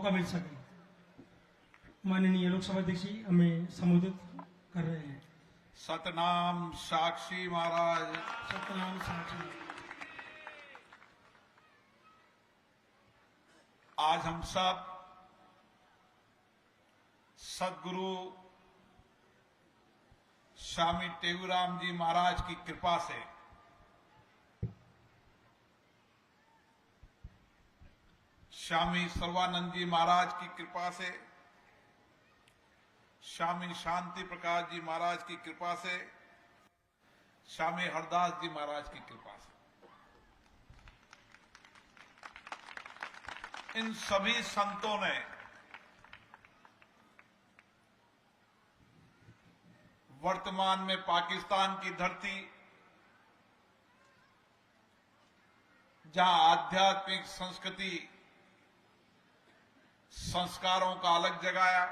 मौका मिल सके। माननीय लोकसभा अध्यक्ष जी हमें संबोधित कर रहे हैं। सतनाम साक्षी महाराज। सतनाम साक्षी। आज हम सब सदगुरु स्वामी टेगुराम जी महाराज की कृपा से स्वामी सर्वानंद जी महाराज की कृपा से, स्वामी शांति प्रकाश जी महाराज की कृपा से, स्वामी हरदास जी महाराज की कृपा से, इन सभी संतों ने वर्तमान में पाकिस्तान की धरती, जहां आध्यात्मिक संस्कृति संस्कारों का अलग जगाया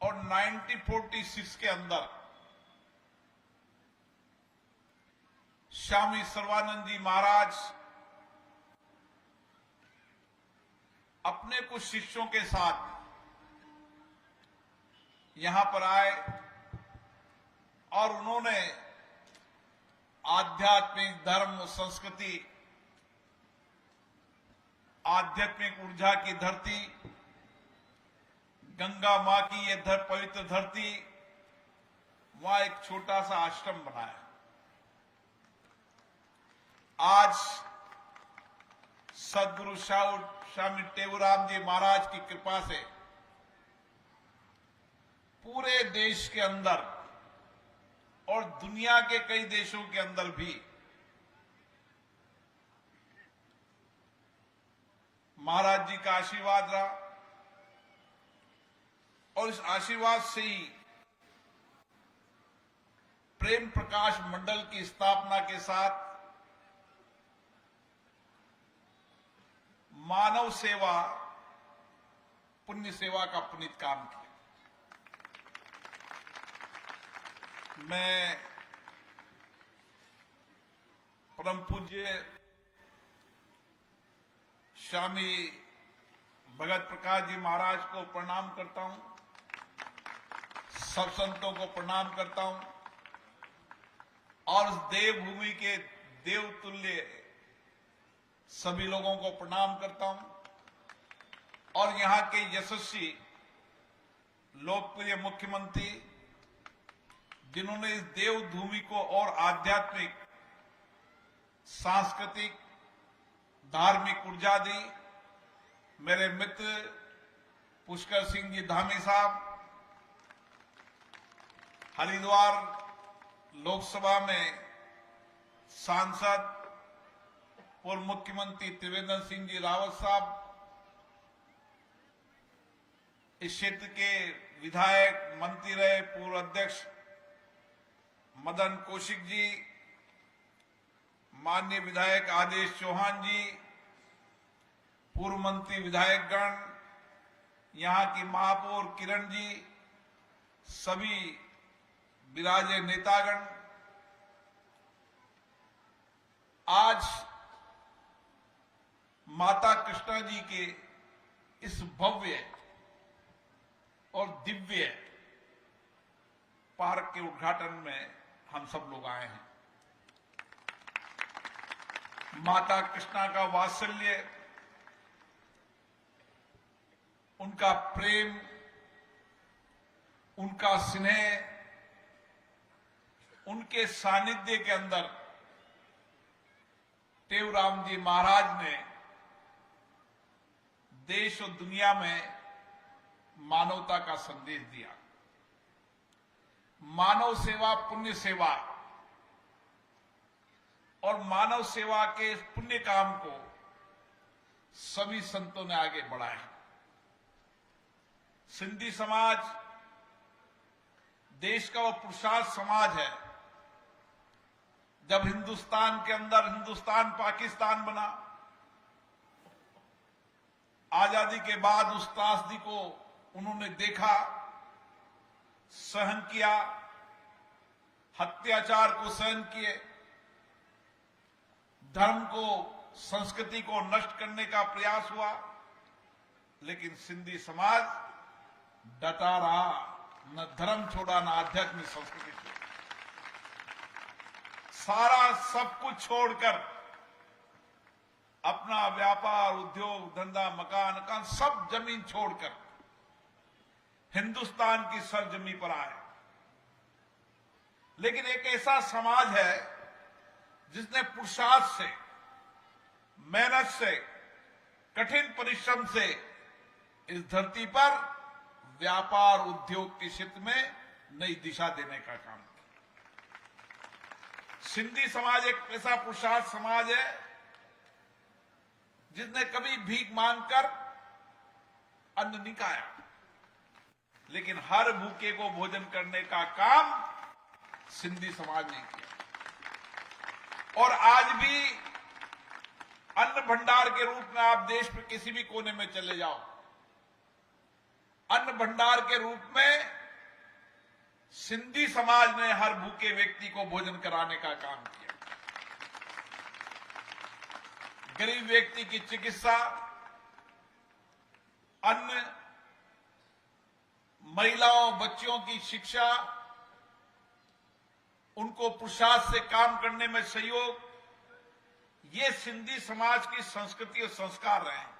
और 1946 के अंदर स्वामी सर्वानंद जी महाराज अपने कुछ शिष्यों के साथ यहां पर आए और उन्होंने आध्यात्मिक धर्म संस्कृति, आध्यात्मिक ऊर्जा की धरती, गंगा मां की ये पवित्र धरती, वहां एक छोटा सा आश्रम बनाया। आज सदगुरु स्वामी टेगुराम जी महाराज की कृपा से पूरे देश के अंदर और दुनिया के कई देशों के अंदर भी महाराज जी का आशीर्वाद रहा और इस आशीर्वाद से ही प्रेम प्रकाश मंडल की स्थापना के साथ मानव सेवा, पुण्य सेवा का पुनीत काम किया। मैं परम पूज्य स्वामी भगत प्रकाश जी महाराज को प्रणाम करता हूं, सब संतों को प्रणाम करता हूं और उस देवभूमि के देवतुल्य सभी लोगों को प्रणाम करता हूं और यहां के यशस्वी लोकप्रिय मुख्यमंत्री जिन्होंने इस देवभूमि को और आध्यात्मिक, सांस्कृतिक, धार्मिक ऊर्जा दी, मेरे मित्र पुष्कर सिंह जी धामी साहब, हरिद्वार लोकसभा में सांसद पूर्व मुख्यमंत्री त्रिवेंद्र सिंह जी रावत साहब, इस क्षेत्र के विधायक मंत्री रहे पूर्व अध्यक्ष मदन कौशिक जी, माननीय विधायक आदेश चौहान जी, पूर्व मंत्री विधायकगण, यहां की महापौर किरण जी, सभी विराजे नेतागण, आज माता कृष्णा जी के इस भव्य और दिव्य पार्क के उद्घाटन में हम सब लोग आए हैं। माता कृष्णा का वात्सल्य, उनका प्रेम, उनका स्नेह, उनके सानिध्य के अंदर टेगुराम जी महाराज ने देश और दुनिया में मानवता का संदेश दिया। मानव सेवा, पुण्य सेवा और मानव सेवा के इस पुण्य काम को सभी संतों ने आगे बढ़ाया। सिंधी समाज देश का वो पुरुषार्थ समाज है। जब हिंदुस्तान के अंदर हिंदुस्तान पाकिस्तान बना, आजादी के बाद उस त्रासदी को उन्होंने देखा, सहन किया, अत्याचार को सहन किए, धर्म को संस्कृति को नष्ट करने का प्रयास हुआ, लेकिन सिंधी समाज डटा रहा, न धर्म छोड़ा न आध्यात्मिक संस्कृति छोड़ी। सारा सब कुछ छोड़कर अपना व्यापार, उद्योग, धंधा, मकान सब जमीन छोड़कर हिंदुस्तान की सरजमी पर आए। लेकिन एक ऐसा समाज है जिसने पुरुषार्थ से, मेहनत से, कठिन परिश्रम से इस धरती पर व्यापार, उद्योग के क्षेत्र में नई दिशा देने का काम किया। सिंधी समाज एक ऐसा पुरुषार्थ समाज है जिसने कभी भीख मांगकर अन्न नहीं खाया, लेकिन हर भूखे को भोजन करने का काम सिंधी समाज ने किया। और आज भी अन्न भंडार के रूप में आप देश में किसी भी कोने में चले जाओ, अन्न भंडार के रूप में सिंधी समाज ने हर भूखे व्यक्ति को भोजन कराने का काम किया। गरीब व्यक्ति की चिकित्सा, अन्न, महिलाओं, बच्चियों की शिक्षा, उनको पुरुषार्थ से काम करने में सहयोग, ये सिंधी समाज की संस्कृति और संस्कार रहे हैं।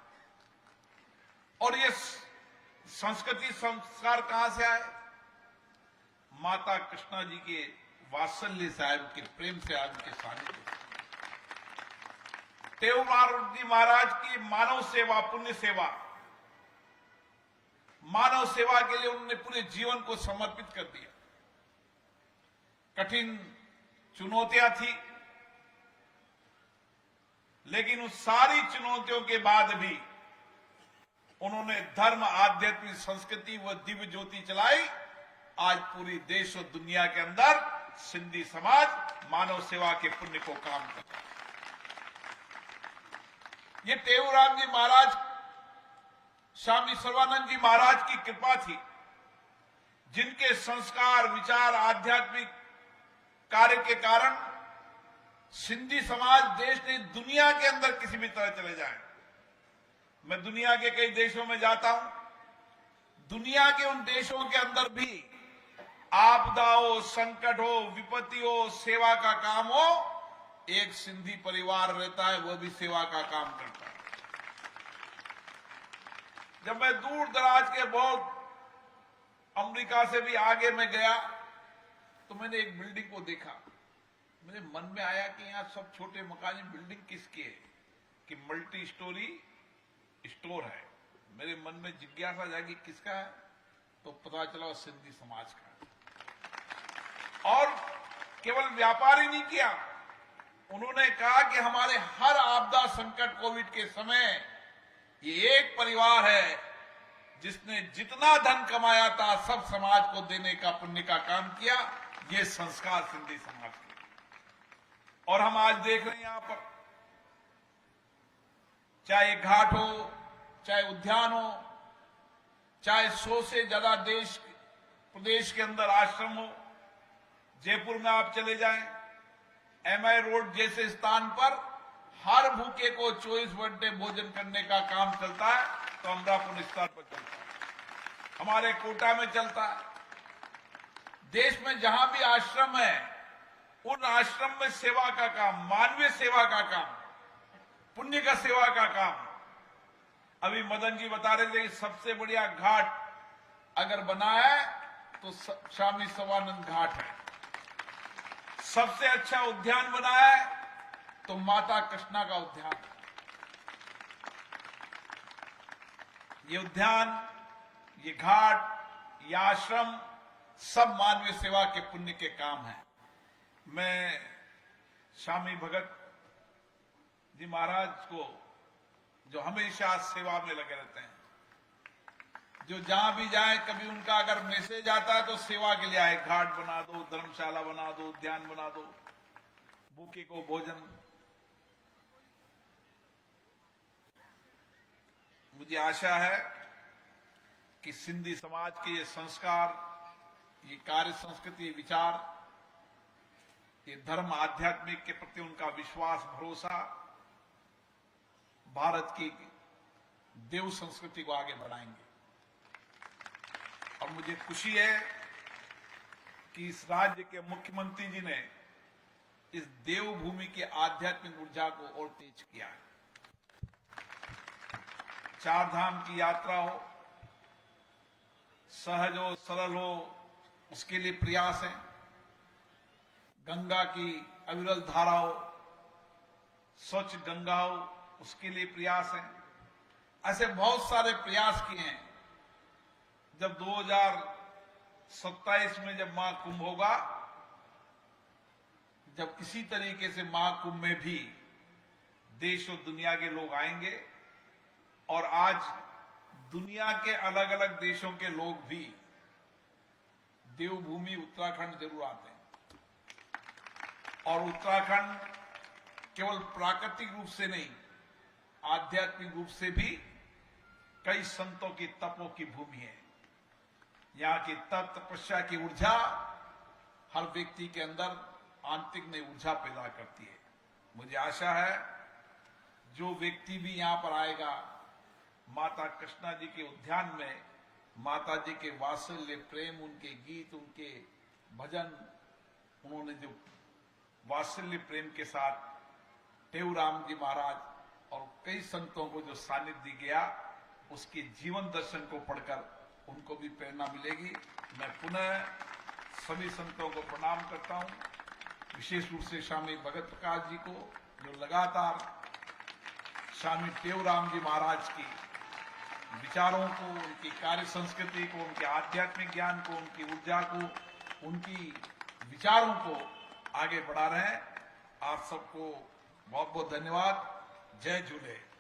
और ये संस्कृति संस्कार कहां से आए? माता कृष्णा जी के वात्सल्य से आए, उनके प्रेम से आए, उनके सानिध्य से। टेऊराम महाराज की मानव सेवा, पुण्य सेवा, मानव सेवा के लिए उन्होंने पूरे जीवन को समर्पित कर दिया। कठिन चुनौतियां थी, लेकिन उस सारी चुनौतियों के बाद भी उन्होंने धर्म, आध्यात्मिक संस्कृति व दिव्य ज्योति चलाई। आज पूरी देश और दुनिया के अंदर सिंधी समाज मानव सेवा के पुण्य को काम करता है। ये टेऊराम जी महाराज, स्वामी सर्वानंद जी महाराज की कृपा थी, जिनके संस्कार, विचार, आध्यात्मिक कार्य के कारण सिंधी समाज देश ने दुनिया के अंदर किसी भी तरह चले जाए। मैं दुनिया के कई देशों में जाता हूं, दुनिया के उन देशों के अंदर भी आपदा हो, संकट हो, विपत्ति हो, सेवा का काम हो, एक सिंधी परिवार रहता है, वह भी सेवा का काम करता है। जब मैं दूर दराज के बहुत अमेरिका से भी आगे में गया तो मैंने एक बिल्डिंग को देखा। मेरे मन में आया कि यहां सब छोटे मकान, बिल्डिंग किसकी है? कि मल्टी स्टोरी स्टोर है। मेरे मन में जिज्ञासा जागी किसका है, तो पता चला सिंधी समाज का है। और केवल व्यापार ही नहीं किया, उन्होंने कहा कि हमारे हर आपदा, संकट, कोविड के समय ये एक परिवार है जिसने जितना धन कमाया था सब समाज को देने का, पुण्य का काम किया। ये संस्कार सिंधी समाज के। और हम आज देख रहे हैं यहां पर, चाहे घाट हो, चाहे उद्यान हो, चाहे 100 से ज्यादा देश प्रदेश के अंदर आश्रम हो, जयपुर में आप चले जाएं, MI रोड जैसे स्थान पर हर भूखे को 24 घंटे भोजन करने का काम चलता है। तो अमरापुर स्तर पर चलता है, हमारे कोटा में चलता है। देश में जहां भी आश्रम है, उन आश्रम में सेवा का काम, मानवीय सेवा का काम, पुण्य का सेवा का काम। अभी मदन जी बता रहे थे कि सबसे बढ़िया घाट अगर बना है तो स्वामी सर्वानंद घाट है। सबसे अच्छा उद्यान बना है तो माता कृष्णा का उद्यान। ये उद्यान, ये घाट, ये आश्रम सब मानवीय सेवा के पुण्य के काम है। मैं स्वामी भगत जी महाराज को, जो हमेशा सेवा में लगे रहते हैं, जो जहां भी जाए, कभी उनका अगर मैसेज आता है तो सेवा के लिए आए, घाट बना दो, धर्मशाला बना दो, उद्यान बना दो, भूखे को भोजन। मुझे आशा है कि सिंधी समाज के ये संस्कार, ये कार्य संस्कृति, ये विचार, ये धर्म, आध्यात्मिक के प्रति उनका विश्वास, भरोसा, भारत की देव संस्कृति को आगे बढ़ाएंगे। और मुझे खुशी है कि इस राज्य के मुख्यमंत्री जी ने इस देवभूमि की आध्यात्मिक ऊर्जा को और तेज किया है। चार धाम की यात्रा हो, सहज हो, सरल हो, उसके लिए प्रयास है। गंगा की अविरल धारा हो, स्वच्छ गंगा हो, उसके लिए प्रयास है। ऐसे बहुत सारे प्रयास किए हैं। जब 2027 में जब महाकुंभ होगा, जब इसी तरीके से महाकुंभ में भी देश और दुनिया के लोग आएंगे, और आज दुनिया के अलग अलग देशों के लोग भी देवभूमि उत्तराखंड जरूर आते हैं। और उत्तराखंड केवल प्राकृतिक रूप से नहीं, आध्यात्मिक रूप से भी कई संतों की तपों की भूमि है। यहां की तप तपस्या की ऊर्जा हर व्यक्ति के अंदर आंतरिक नई ऊर्जा पैदा करती है। मुझे आशा है जो व्यक्ति भी यहां पर आएगा, माता कृष्णा जी के उद्यान में माता जी के वात्सल्य प्रेम, उनके गीत, उनके भजन, उन्होंने जो वात्सल्य प्रेम के साथ टेऊराम जी महाराज और कई संतों को जो सानिध्य गया, उसके जीवन दर्शन को पढ़कर उनको भी प्रेरणा मिलेगी। मैं पुनः सभी संतों को प्रणाम करता हूं, विशेष रूप से स्वामी भगत प्रकाश जी को, जो लगातार स्वामी टेऊराम जी महाराज की विचारों को, उनकी कार्य संस्कृति को, उनके आध्यात्मिक ज्ञान को, उनकी ऊर्जा को, उनकी विचारों को आगे बढ़ा रहे हैं। आप सबको बहुत बहुत धन्यवाद। जय झूले।